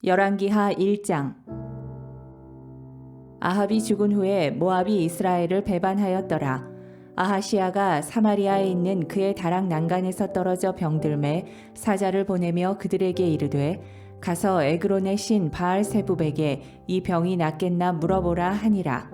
열왕기하 1장. 아합이 죽은 후에 모압이 이스라엘을 배반하였더라. 아하시아가 사마리아에 있는 그의 다락 난간에서 떨어져 병들매 사자를 보내며 그들에게 이르되 가서 에그론의 신 바알세부백에 이 병이 낫겠나 물어보라 하니라.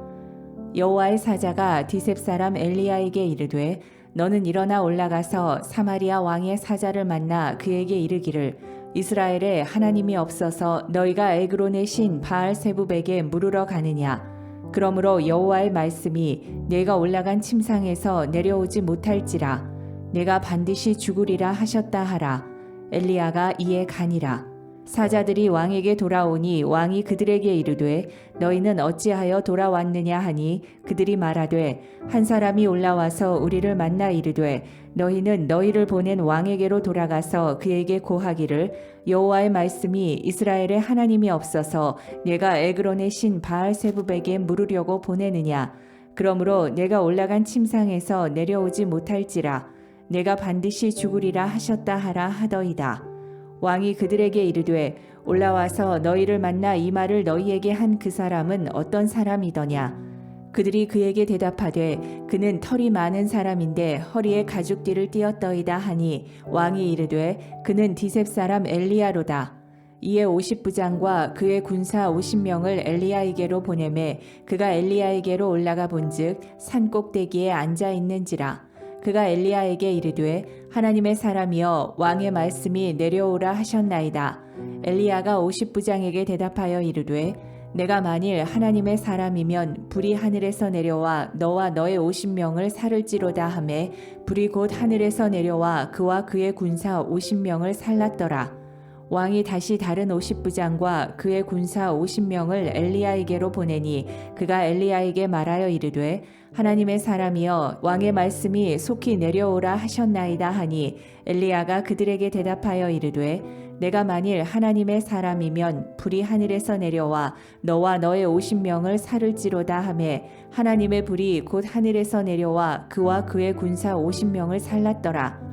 여호와의 사자가 디셉 사람 엘리야에게 이르되 너는 일어나 올라가서 사마리아 왕의 사자를 만나 그에게 이르기를 이스라엘에 하나님이 없어서 너희가 에그론의 신 바알세부백에 물으러 가느냐. 그러므로 여호와의 말씀이 내가 올라간 침상에서 내려오지 못할지라 내가 반드시 죽으리라 하셨다 하라. 엘리야가 이에 가니라. 사자들이 왕에게 돌아오니 왕이 그들에게 이르되 너희는 어찌하여 돌아왔느냐 하니 그들이 말하되 한 사람이 올라와서 우리를 만나 이르되 너희는 너희를 보낸 왕에게로 돌아가서 그에게 고하기를 여호와의 말씀이 이스라엘에 하나님이 없어서 내가 에그론의 신 바알세부백에 물으려고 보내느냐. 그러므로 내가 올라간 침상에서 내려오지 못할지라 내가 반드시 죽으리라 하셨다 하라 하더이다. 왕이 그들에게 이르되 올라와서 너희를 만나 이 말을 너희에게 한 그 사람은 어떤 사람이더냐. 그들이 그에게 대답하되 그는 털이 많은 사람인데 허리에 가죽띠를 띠었더이다 하니 왕이 이르되 그는 디셉 사람 엘리야로다. 이에 50부장과 그의 군사 50명을 엘리야에게로 보내매 그가 엘리야에게로 올라가 본즉 산 꼭대기에 앉아 있는지라. 그가 엘리야에게 이르되 하나님의 사람이여 왕의 말씀이 내려오라 하셨나이다. 엘리야가 50부장에게 대답하여 이르되 내가 만일 하나님의 사람이면 불이 하늘에서 내려와 너와 너의 50명을 살을지로다 하매 불이 곧 하늘에서 내려와 그와 그의 군사 50명을 살랐더라. 왕이 다시 다른 50부장과 그의 군사 50명을 엘리야에게로 보내니 그가 엘리야에게 말하여 이르되 하나님의 사람이여 왕의 말씀이 속히 내려오라 하셨나이다 하니 엘리야가 그들에게 대답하여 이르되 내가 만일 하나님의 사람이면 불이 하늘에서 내려와 너와 너의 50명을 살을지로다 하매 하나님의 불이 곧 하늘에서 내려와 그와 그의 군사 50명을 살랐더라.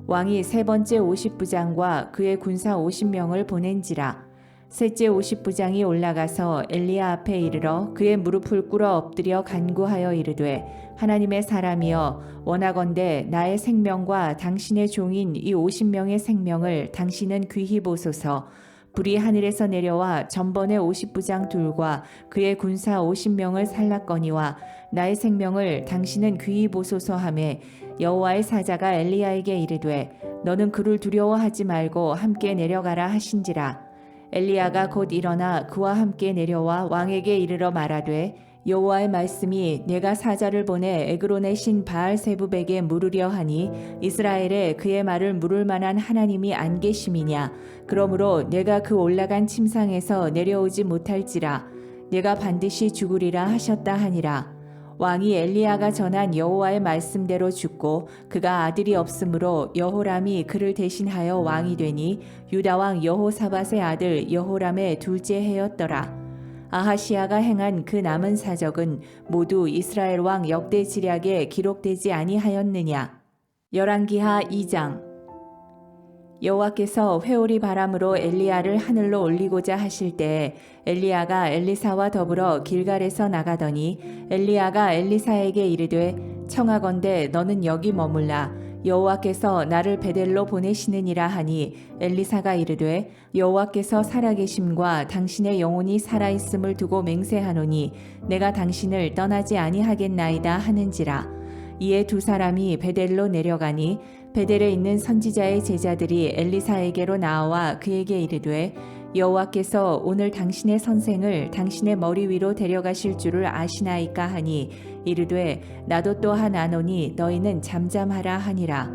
왕이 세 번째 50부장과 그의 군사 50명을 보낸지라. 셋째 50부장이 올라가서 엘리야 앞에 이르러 그의 무릎을 꿇어 엎드려 간구하여 이르되 하나님의 사람이여 원하건대 나의 생명과 당신의 종인 이 50명의 생명을 당신은 귀히 보소서. 불이 하늘에서 내려와 전번의 50부장 둘과 그의 군사 50명을 살랐거니와 나의 생명을 당신은 귀히 보소서 하매 여호와의 사자가 엘리야에게 이르되 너는 그를 두려워하지 말고 함께 내려가라 하신지라. 엘리야가 곧 일어나 그와 함께 내려와 왕에게 이르러 말하되 여호와의 말씀이 내가 사자를 보내 에그론의 신 바알세부백에 물으려 하니 이스라엘에 그의 말을 물을 만한 하나님이 안 계심이냐. 그러므로 내가 그 올라간 침상에서 내려오지 못할지라 내가 반드시 죽으리라 하셨다 하니라. 왕이 엘리야가 전한 여호와의 말씀대로 죽고 그가 아들이 없으므로 여호람이 그를 대신하여 왕이 되니 유다 왕 여호사밧의 아들 여호람의 둘째 해였더라. 아하시아가 행한 그 남은 사적은 모두 이스라엘 왕 역대 지략에 기록되지 아니하였느냐. 열왕기하 2장. 여호와께서 회오리 바람으로 엘리야를 하늘로 올리고자 하실 때 엘리야가 엘리사와 더불어 길갈에서 나가더니 엘리야가 엘리사에게 이르되 청하건대 너는 여기 머물라 여호와께서 나를 베델로 보내시느니라 하니 엘리사가 이르되 여호와께서 살아계심과 당신의 영혼이 살아있음을 두고 맹세하노니 내가 당신을 떠나지 아니하겠나이다 하는지라. 이에 두 사람이 베델로 내려가니 베델에 있는 선지자의 제자들이 엘리사에게로 나와 그에게 이르되 여호와께서 오늘 당신의 선생을 당신의 머리 위로 데려가실 줄을 아시나이까 하니 이르되 나도 또한 아노니 너희는 잠잠하라 하니라.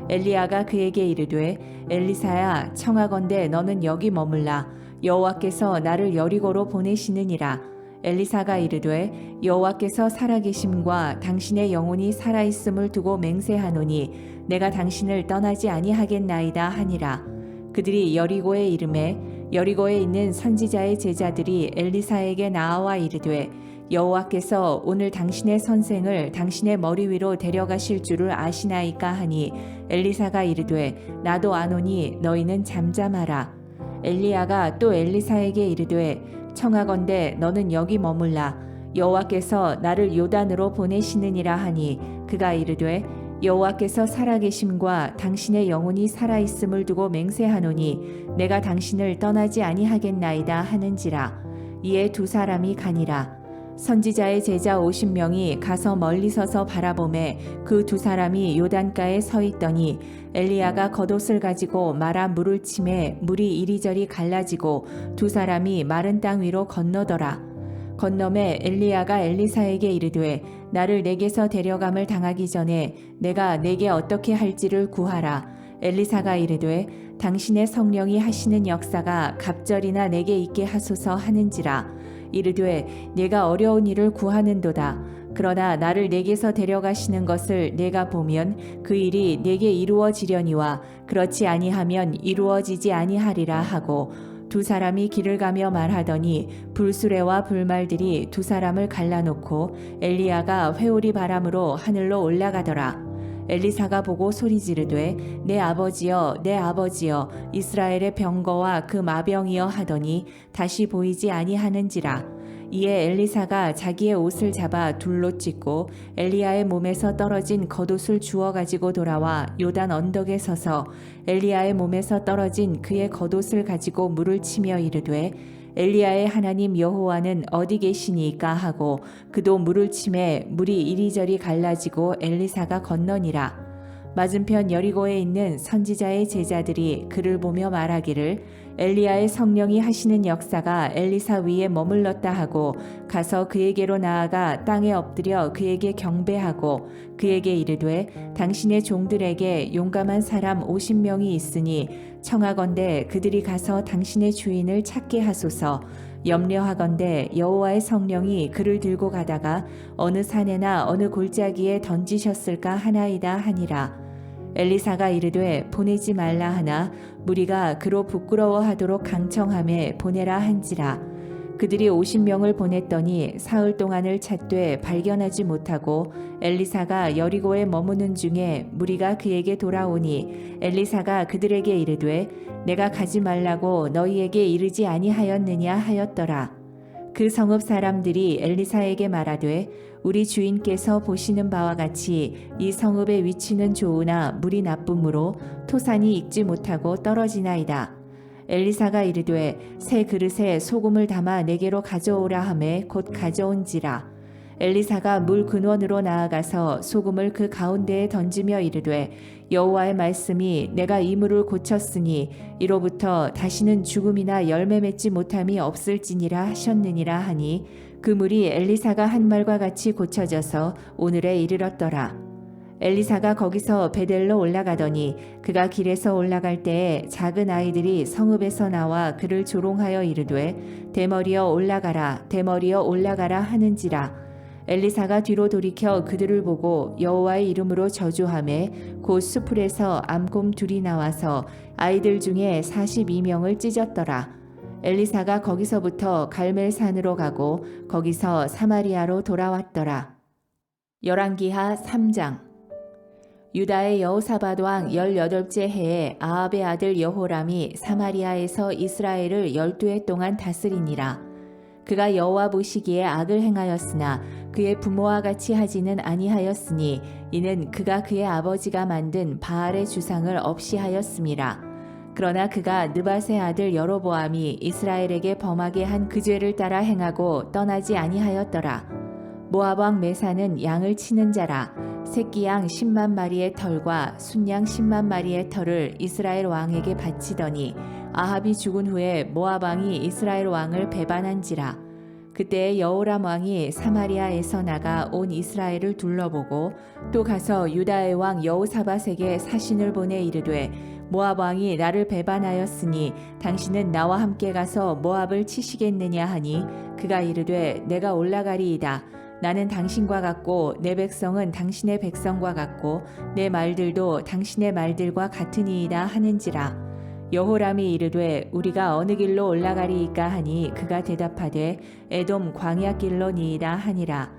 엘리야가 그에게 이르되 엘리사야 청하건대 너는 여기 머물라 여호와께서 나를 여리고로 보내시느니라. 엘리사가 이르되 여호와께서 살아계심과 당신의 영혼이 살아있음을 두고 맹세하노니 내가 당신을 떠나지 아니하겠나이다 하니라. 그들이 여리고에 이르매 여리고에 있는 선지자의 제자들이 엘리사에게 나와 이르되 여호와께서 오늘 당신의 선생을 당신의 머리 위로 데려가실 줄을 아시나이까 하니 엘리사가 이르되 나도 아노니 너희는 잠잠하라. 엘리야가 또 엘리사에게 이르되 청하건대 너는 여기 머물라 여호와께서 나를 요단으로 보내시느니라 하니 그가 이르되 여호와께서 살아계심과 당신의 영혼이 살아있음을 두고 맹세하노니 내가 당신을 떠나지 아니하겠나이다 하는지라. 이에 두 사람이 가니라. 선지자의 제자 50명이 가서 멀리 서서 바라보매 그 두 사람이 요단가에 서 있더니 엘리야가 겉옷을 가지고 말아 물을 치매 물이 이리저리 갈라지고 두 사람이 마른 땅 위로 건너더라. 건너매 엘리야가 엘리사에게 이르되 나를 내게서 데려감을 당하기 전에 내가 내게 어떻게 할지를 구하라. 엘리사가 이르되 당신의 성령이 하시는 역사가 갑절이나 내게 있게 하소서 하는지라. 이르되 내가 어려운 일을 구하는도다. 그러나 나를 내게서 데려가시는 것을 내가 보면 그 일이 내게 이루어지려니와 그렇지 아니하면 이루어지지 아니하리라 하고 두 사람이 길을 가며 말하더니 불수레와 불말들이 두 사람을 갈라놓고 엘리야가 회오리 바람으로 하늘로 올라가더라. 엘리사가 보고 소리 지르되 내 아버지여 내 아버지여 이스라엘의 병거와 그 마병이여 하더니 다시 보이지 아니하는지라. 이에 엘리사가 자기의 옷을 잡아 둘로 찢고 엘리야의 몸에서 떨어진 겉옷을 주워 가지고 돌아와 요단 언덕에 서서 엘리야의 몸에서 떨어진 그의 겉옷을 가지고 물을 치며 이르되 엘리야의 하나님 여호와는 어디 계시니까 하고 그도 물을 치매 물이 이리저리 갈라지고 엘리사가 건너니라. 맞은편 여리고에 있는 선지자의 제자들이 그를 보며 말하기를 엘리야의 성령이 하시는 역사가 엘리사 위에 머물렀다 하고 가서 그에게로 나아가 땅에 엎드려 그에게 경배하고 그에게 이르되 당신의 종들에게 용감한 사람 50명이 있으니 청하건대 그들이 가서 당신의 주인을 찾게 하소서. 염려하건대 여호와의 성령이 그를 들고 가다가 어느 산에나 어느 골짜기에 던지셨을까 하나이다 하니라. 엘리사가 이르되 보내지 말라 하나 무리가 그로 부끄러워하도록 강청함에 보내라 한지라. 그들이 50명을 보냈더니 사흘 동안을 찾되 발견하지 못하고 엘리사가 여리고에 머무는 중에 무리가 그에게 돌아오니 엘리사가 그들에게 이르되 내가 가지 말라고 너희에게 이르지 아니하였느냐 하였더라. 그 성읍 사람들이 엘리사에게 말하되 우리 주인께서 보시는 바와 같이 이 성읍의 위치는 좋으나 물이 나쁨으로 토산이 익지 못하고 떨어지나이다. 엘리사가 이르되 새 그릇에 소금을 담아 내게로 가져오라 하매 곧 가져온지라. 엘리사가 물 근원으로 나아가서 소금을 그 가운데에 던지며 이르되 여호와의 말씀이 내가 이 물을 고쳤으니 이로부터 다시는 죽음이나 열매 맺지 못함이 없을지니라 하셨느니라 하니 그 물이 엘리사가 한 말과 같이 고쳐져서 오늘에 이르렀더라. 엘리사가 거기서 베델로 올라가더니 그가 길에서 올라갈 때에 작은 아이들이 성읍에서 나와 그를 조롱하여 이르되 대머리여 올라가라 대머리여 올라가라 하는지라. 엘리사가 뒤로 돌이켜 그들을 보고 여호와의 이름으로 저주하매 곧 수풀에서 암곰 둘이 나와서 아이들 중에 42명을 찢었더라. 엘리사가 거기서부터 갈멜산으로 가고 거기서 사마리아로 돌아왔더라. 열왕기하 3장. 유다의 여호사밧 왕 18째 해에 아합의 아들 여호람이 사마리아에서 이스라엘을 12해 동안 다스리니라. 그가 여호와 보시기에 악을 행하였으나 그의 부모와 같이 하지는 아니하였으니 이는 그가 그의 아버지가 만든 바알의 주상을 없이 하였음이라. 그러나 그가 느밧의 아들 여로보암이 이스라엘에게 범하게 한 그 죄를 따라 행하고 떠나지 아니하였더라. 모압 왕 메사는 양을 치는 자라. 새끼 양 10만 마리의 털과 순양 10만 마리의 털을 이스라엘 왕에게 바치더니 아합이 죽은 후에 모압 왕이 이스라엘 왕을 배반한지라. 그때 여호람 왕이 사마리아에서 나가 온 이스라엘을 둘러보고 또 가서 유다의 왕 여호사밧에게 사신을 보내 이르되 모압 왕이 나를 배반하였으니 당신은 나와 함께 가서 모압을 치시겠느냐 하니 그가 이르되 내가 올라가리이다. 나는 당신과 같고 내 백성은 당신의 백성과 같고 내 말들도 당신의 말들과 같으니이다 하는지라. 여호람이 이르되 우리가 어느 길로 올라가리이까 하니 그가 대답하되 에돔 광야길로니이다 하니라.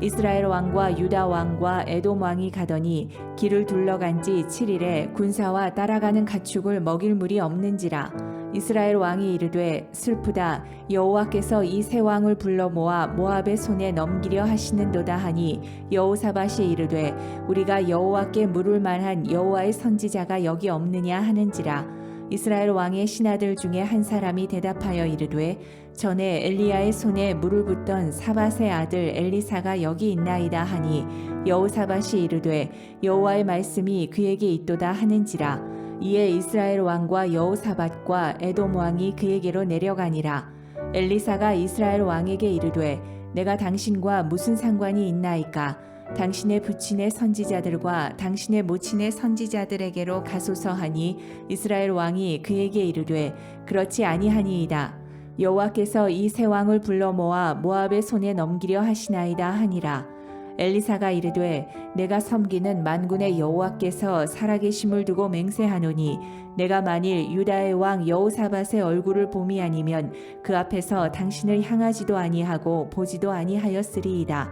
이스라엘 왕과 유다 왕과 에돔 왕이 가더니 길을 둘러간 지 7일에 군사와 따라가는 가축을 먹일 물이 없는지라. 이스라엘 왕이 이르되 슬프다. 여호와께서 이 세 왕을 불러 모아 모압의 손에 넘기려 하시는도다 하니 여호사밧이 이르되 우리가 여호와께 물을 만한 여호와의 선지자가 여기 없느냐 하는지라. 이스라엘 왕의 신하들 중에 한 사람이 대답하여 이르되 전에 엘리야의 손에 물을 붓던 사밧의 아들 엘리사가 여기 있나이다 하니 여호사밧이 이르되 여호와의 말씀이 그에게 있도다 하는지라. 이에 이스라엘 왕과 여호사밧과 에돔 왕이 그에게로 내려가니라. 엘리사가 이스라엘 왕에게 이르되 내가 당신과 무슨 상관이 있나이까? 당신의 부친의 선지자들과 당신의 모친의 선지자들에게로 가소서 하니 이스라엘 왕이 그에게 이르되 그렇지 아니하니이다. 여호와께서 이 세 왕을 불러 모아 모압의 손에 넘기려 하시나이다 하니라. 엘리사가 이르되 내가 섬기는 만군의 여호와께서 살아계심을 두고 맹세하노니 내가 만일 유다의 왕 여호사밧의 얼굴을 봄이 아니면 그 앞에서 당신을 향하지도 아니하고 보지도 아니하였으리이다.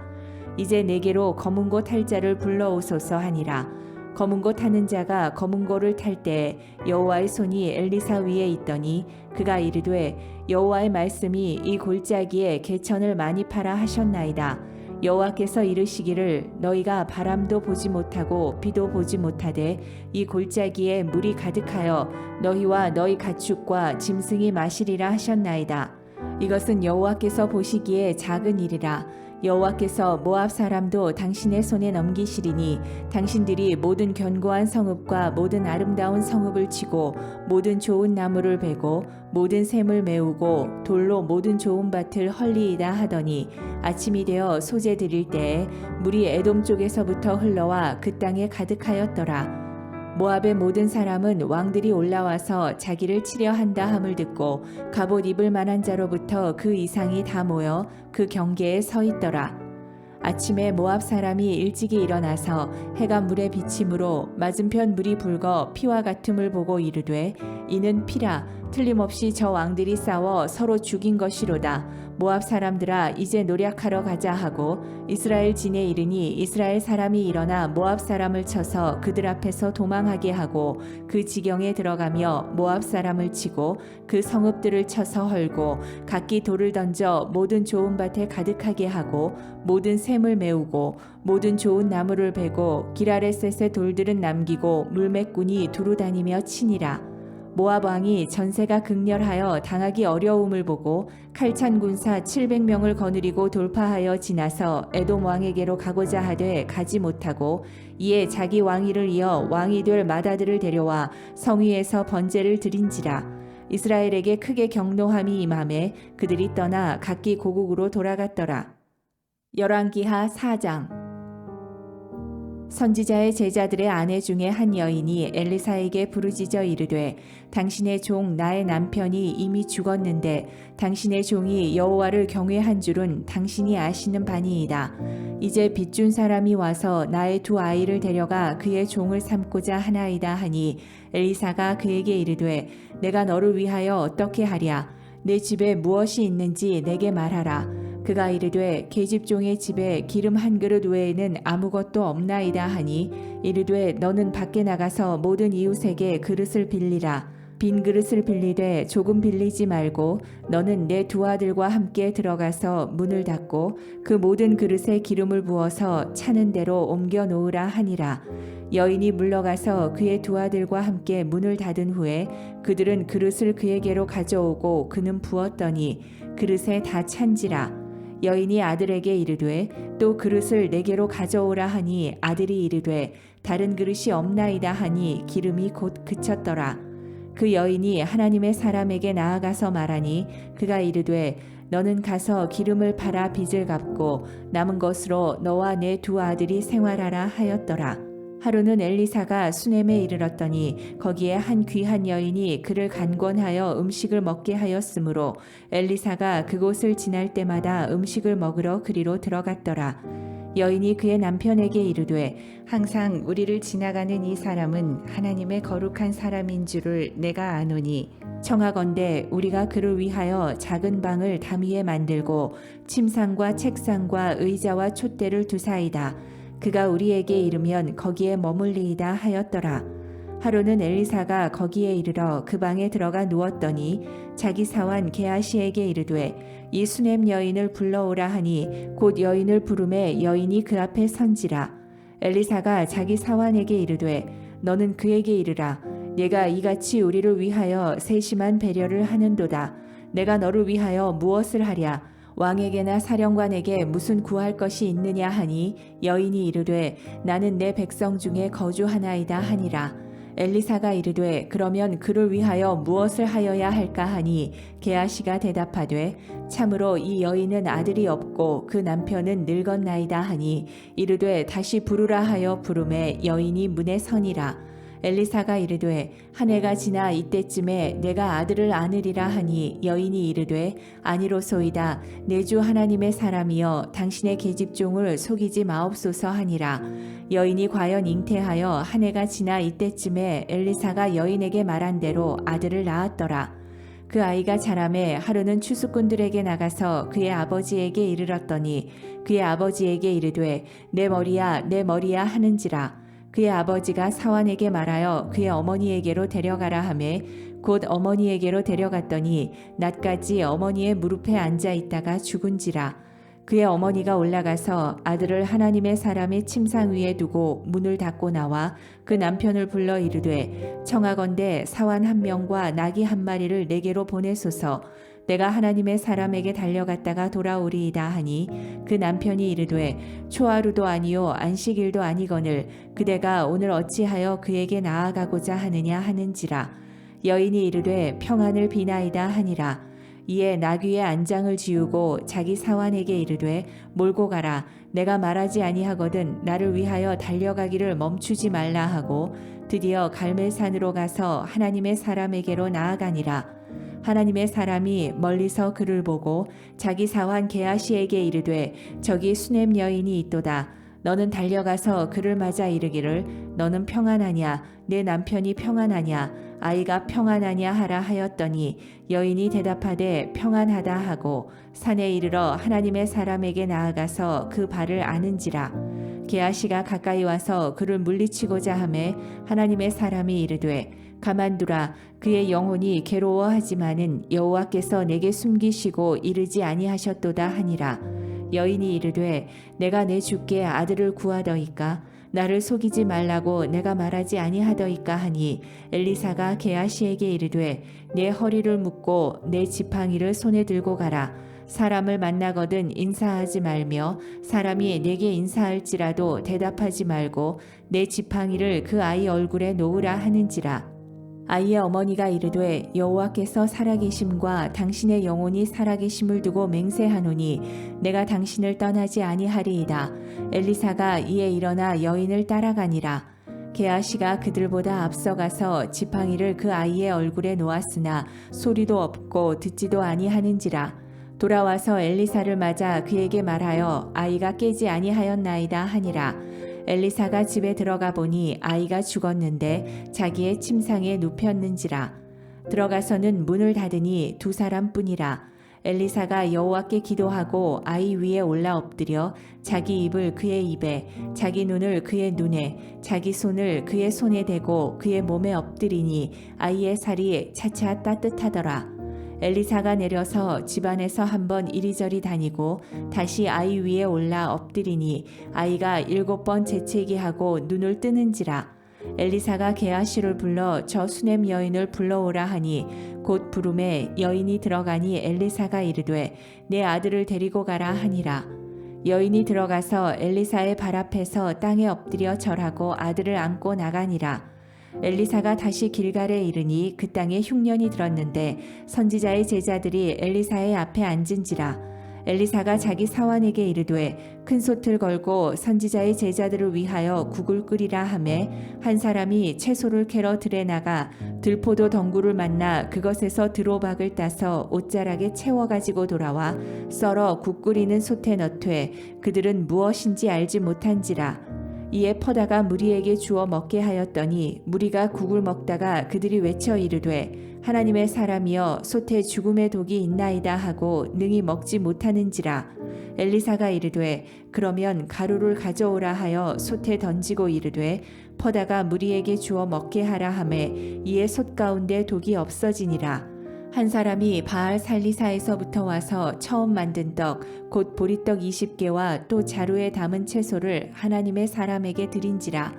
이제 내게로 검은 고 탈 자를 불러오소서 하니라. 검은 고 타는 자가 검은 고를 탈 때에 여호와의 손이 엘리사 위에 있더니 그가 이르되 여호와의 말씀이 이 골짜기에 개천을 많이 파라 하셨나이다. 여호와께서 이르시기를 너희가 바람도 보지 못하고 비도 보지 못하되 이 골짜기에 물이 가득하여 너희와 너희 가축과 짐승이 마시리라 하셨나이다. 이것은 여호와께서 보시기에 작은 일이라. 여호와께서 모압 사람도 당신의 손에 넘기시리니 당신들이 모든 견고한 성읍과 모든 아름다운 성읍을 치고 모든 좋은 나무를 베고 모든 샘을 메우고 돌로 모든 좋은 밭을 헐리이다 하더니 아침이 되어 소재 드릴 때에 물이 에돔 쪽에서부터 흘러와 그 땅에 가득하였더라. 모압의 모든 사람은 왕들이 올라와서 자기를 치려 한다 함을 듣고 갑옷 입을 만한 자로부터 그 이상이 다 모여 그 경계에 서 있더라. 아침에 모압 사람이 일찍이 일어나서 해가 물에 비침으로 맞은편 물이 붉어 피와 같음을 보고 이르되 이는 피라. 틀림없이 저 왕들이 싸워 서로 죽인 것이로다. 모압 사람들아 이제 노략하러 가자 하고 이스라엘 진에 이르니 이스라엘 사람이 일어나 모압 사람을 쳐서 그들 앞에서 도망하게 하고 그 지경에 들어가며 모압 사람을 치고 그 성읍들을 쳐서 헐고 각기 돌을 던져 모든 좋은 밭에 가득하게 하고 모든 샘을 메우고 모든 좋은 나무를 베고 기라레셋의 돌들은 남기고 물매꾼이 두루 다니며 치니라. 모압 왕이 전세가 극렬하여 당하기 어려움을 보고 칼찬 군사 700명을 거느리고 돌파하여 지나서 에돔 왕에게로 가고자 하되 가지 못하고 이에 자기 왕위를 이어 왕이 될 맏아들을 데려와 성위에서 번제를 드린지라. 이스라엘에게 크게 경노함이 임하매 그들이 떠나 각기 고국으로 돌아갔더라. 열왕기하 4장. 선지자의 제자들의 아내 중에 한 여인이 엘리사에게 부르짖어 이르되 당신의 종 나의 남편이 이미 죽었는데 당신의 종이 여호와를 경외한 줄은 당신이 아시는 바니이다. 이제 빚준 사람이 와서 나의 두 아이를 데려가 그의 종을 삼고자 하나이다 하니 엘리사가 그에게 이르되 내가 너를 위하여 어떻게 하랴? 내 집에 무엇이 있는지 내게 말하라. 그가 이르되 계집종의 집에 기름 한 그릇 외에는 아무것도 없나이다 하니 이르되 너는 밖에 나가서 모든 이웃에게 그릇을 빌리라. 빈 그릇을 빌리되 조금 빌리지 말고 너는 내 두 아들과 함께 들어가서 문을 닫고 그 모든 그릇에 기름을 부어서 차는 대로 옮겨 놓으라 하니라. 여인이 물러가서 그의 두 아들과 함께 문을 닫은 후에 그들은 그릇을 그에게로 가져오고 그는 부었더니 그릇에 다 찬지라. 여인이 아들에게 이르되 또 그릇을 내게로 가져오라 하니 아들이 이르되 다른 그릇이 없나이다 하니 기름이 곧 그쳤더라. 그 여인이 하나님의 사람에게 나아가서 말하니 그가 이르되 너는 가서 기름을 팔아 빚을 갚고 남은 것으로 너와 내 두 아들이 생활하라 하였더라. 하루는 엘리사가 수넴에 이르렀더니 거기에 한 귀한 여인이 그를 간권하여 음식을 먹게 하였으므로 엘리사가 그곳을 지날 때마다 음식을 먹으러 그리로 들어갔더라. 여인이 그의 남편에게 이르되 항상 우리를 지나가는 이 사람은 하나님의 거룩한 사람인 줄을 내가 아노니 청하건대 우리가 그를 위하여 작은 방을 담 위에 만들고 침상과 책상과 의자와 촛대를 두사이다. 그가 우리에게 이르면 거기에 머물리이다 하였더라. 하루는 엘리사가 거기에 이르러 그 방에 들어가 누웠더니 자기 사환 게하시에게 이르되 이 수넴 여인을 불러오라 하니 곧 여인을 부르매 여인이 그 앞에 선지라. 엘리사가 자기 사환에게 이르되 너는 그에게 이르라. 내가 이같이 우리를 위하여 세심한 배려를 하는도다. 내가 너를 위하여 무엇을 하랴? 왕에게나 사령관에게 무슨 구할 것이 있느냐 하니 여인이 이르되 나는 내 백성 중에 거주하나이다 하니라. 엘리사가 이르되 그러면 그를 위하여 무엇을 하여야 할까 하니 게하시가 대답하되 참으로 이 여인은 아들이 없고 그 남편은 늙었나이다 하니 이르되 다시 부르라 하여 부르매 여인이 문에 서니라. 엘리사가 이르되 한 해가 지나 이때쯤에 내가 아들을 안으리라 하니 여인이 이르되 아니로소이다. 내 주 하나님의 사람이여 당신의 계집종을 속이지 마옵소서 하니라. 여인이 과연 잉태하여 한 해가 지나 이때쯤에 엘리사가 여인에게 말한 대로 아들을 낳았더라. 그 아이가 자라매 하루는 추수꾼들에게 나가서 그의 아버지에게 이르렀더니 그의 아버지에게 이르되 내 머리야 하는지라. 그의 아버지가 사환에게 말하여 그의 어머니에게로 데려가라 하매 곧 어머니에게로 데려갔더니 낮까지 어머니의 무릎에 앉아 있다가 죽은지라. 그의 어머니가 올라가서 아들을 하나님의 사람의 침상 위에 두고 문을 닫고 나와 그 남편을 불러 이르되 청하건대 사환 한 명과 나귀 한 마리를 내게로 보내소서. 내가 하나님의 사람에게 달려갔다가 돌아오리이다 하니 그 남편이 이르되 초하루도 아니요 안식일도 아니거늘 그대가 오늘 어찌하여 그에게 나아가고자 하느냐 하는지라. 여인이 이르되 평안을 비나이다 하니라. 이에 나귀의 안장을 지우고 자기 사환에게 이르되 몰고 가라. 내가 말하지 아니하거든 나를 위하여 달려가기를 멈추지 말라 하고 드디어 갈멜산으로 가서 하나님의 사람에게로 나아가니라. 하나님의 사람이 멀리서 그를 보고 자기 사환 게하시에게 이르되 저기 수넴 여인이 있도다. 너는 달려가서 그를 맞아 이르기를 너는 평안하냐? 내 남편이 평안하냐? 아이가 평안하냐 하라 하였더니 여인이 대답하되 평안하다 하고 산에 이르러 하나님의 사람에게 나아가서 그 발을 아는지라. 게하시가 가까이 와서 그를 물리치고자 하매 하나님의 사람이 이르되 가만두라. 그의 영혼이 괴로워하지만은 여호와께서 내게 숨기시고 이르지 아니하셨도다 하니라. 여인이 이르되 내가 내 주께 아들을 구하더이까 나를 속이지 말라고 내가 말하지 아니하더이까 하니 엘리사가 게하시에게 이르되 내 허리를 묶고 내 지팡이를 손에 들고 가라. 사람을 만나거든 인사하지 말며 사람이 내게 인사할지라도 대답하지 말고 내 지팡이를 그 아이 얼굴에 놓으라 하는지라. 아이의 어머니가 이르되 여호와께서 살아계심과 당신의 영혼이 살아계심을 두고 맹세하노니 내가 당신을 떠나지 아니하리이다. 엘리사가 이에 일어나 여인을 따라가니라. 게하시가 그들보다 앞서가서 지팡이를 그 아이의 얼굴에 놓았으나 소리도 없고 듣지도 아니하는지라. 돌아와서 엘리사를 맞아 그에게 말하여 아이가 깨지 아니하였나이다 하니라. 엘리사가 집에 들어가 보니 아이가 죽었는데 자기의 침상에 눕혔는지라. 들어가서는 문을 닫으니 두 사람뿐이라. 엘리사가 여호와께 기도하고 아이 위에 올라 엎드려 자기 입을 그의 입에 자기 눈을 그의 눈에 자기 손을 그의 손에 대고 그의 몸에 엎드리니 아이의 살이 차차 따뜻하더라. 엘리사가 내려서 집안에서 한번 이리저리 다니고 다시 아이 위에 올라 엎드리니 아이가 7번 재채기하고 눈을 뜨는지라. 엘리사가 게하시를 불러 저 수넴 여인을 불러오라 하니 곧 부름에 여인이 들어가니 엘리사가 이르되 내 아들을 데리고 가라 하니라. 여인이 들어가서 엘리사의 발 앞에서 땅에 엎드려 절하고 아들을 안고 나가니라. 엘리사가 다시 길갈에 이르니 그 땅에 흉년이 들었는데 선지자의 제자들이 엘리사의 앞에 앉은지라. 엘리사가 자기 사환에게 이르되 큰 솥을 걸고 선지자의 제자들을 위하여 국을 끓이라 하매 한 사람이 채소를 캐러 들에 나가 들포도 덩굴을 만나 그것에서 드로박을 따서 옷자락에 채워 가지고 돌아와 썰어 국 끓이는 솥에 넣되 그들은 무엇인지 알지 못한지라. 이에 퍼다가 무리에게 주어 먹게 하였더니 무리가 국을 먹다가 그들이 외쳐 이르되 하나님의 사람이여 솥에 죽음의 독이 있나이다 하고 능히 먹지 못하는지라. 엘리사가 이르되 그러면 가루를 가져오라 하여 솥에 던지고 이르되 퍼다가 무리에게 주어 먹게 하라 하매 이에 솥 가운데 독이 없어지니라. 한 사람이 바알 살리사에서부터 와서 처음 만든 떡 곧 보리떡 20개와 또 자루에 담은 채소를 하나님의 사람에게 드린지라.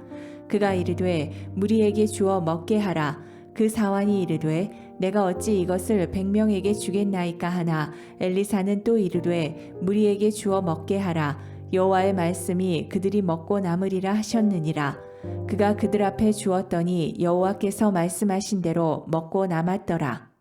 그가 이르되 무리에게 주어 먹게 하라. 그 사환이 이르되 내가 어찌 이것을 100명에게 주겠나이까 하나 엘리사는 또 이르되 무리에게 주어 먹게 하라. 여호와의 말씀이 그들이 먹고 남으리라 하셨느니라. 그가 그들 앞에 주었더니 여호와께서 말씀하신 대로 먹고 남았더라.